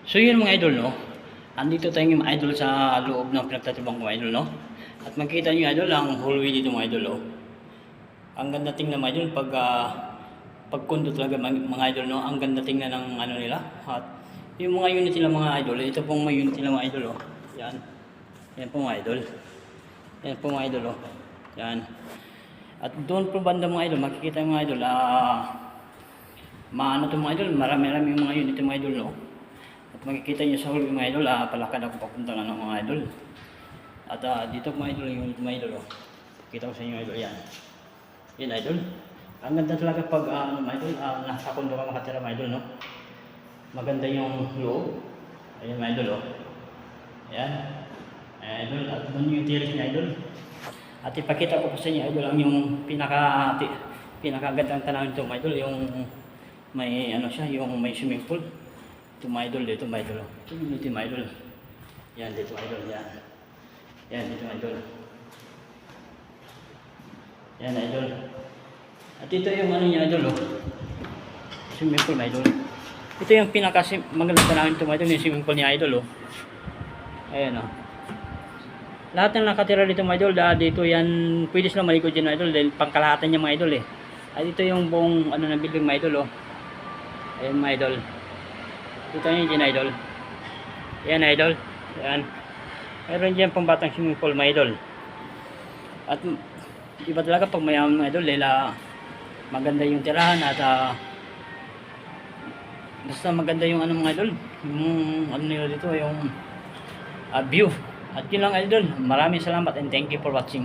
So yun mga idol, no? Andito tayong mga idol sa loob ng pinagtatrabaho mga idol, no? At makikita nyo idol ang hallway dito mga idol, oh. Ang ganda tingnan mga idol pag talaga mga idol, no? Ang ganda tingnan ng ano nila. At yung mga unit nila mga idol, ito pong may unit nila mga idol, oh. Yan. Yan po mga idol. Yan po mga idol, oh. Yan. At doon po banda mga idol, makikita yung mga idol, maano to mga idol, marami-rami yung mga unit yung mga idol, no? At makikita nyo sa hallway mga idol, palakad ako papunta ng mga idol. At dito mga idol, yung unit mga idol, oh. Kita ko sa inyo idol, yan. Yan idol. Ang ganda talaga pag mga idol, nasa kondo ka makatira mga idol, no? Maganda yung loob. Ayan mga idol, oh. Ayan. Ayan idol, at doon yung tiris niya idol. At ipakita ko po sa inyo idol ang yung pinakagandang tanawin ito mga idol, yung may ano siya, yung may swimming pool. Ito mga idol, dito mga idol. Ito mga idol. Yan, dito mga idol, yan. Yan, dito mga idol. Yan idol. At ito yung ano niya idol, oh. Swimming pool mga idol. Ito yung magandang tanawin ito mga idol, yung swimming pool niya idol, oh. Ayan, oh. Lahat ng nakatira dito mga idol, dito yan, pwede sila malikod dyan mga idol, dahil pangkalahatan niya mga idol, eh. At ito yung buong ano ng building mga idol, oh. Ayan mga idol. Kita nyo dyan idol. Ayan idol. Ayan. Meron dyan pang batang swimming pool mga idol. At iba talaga pag mayaman mga idol, dahil maganda yung tirahan at basta maganda yung ano mga idol, yung ano nila dito, yung view. At yun lang idol, maraming salamat and thank you for watching.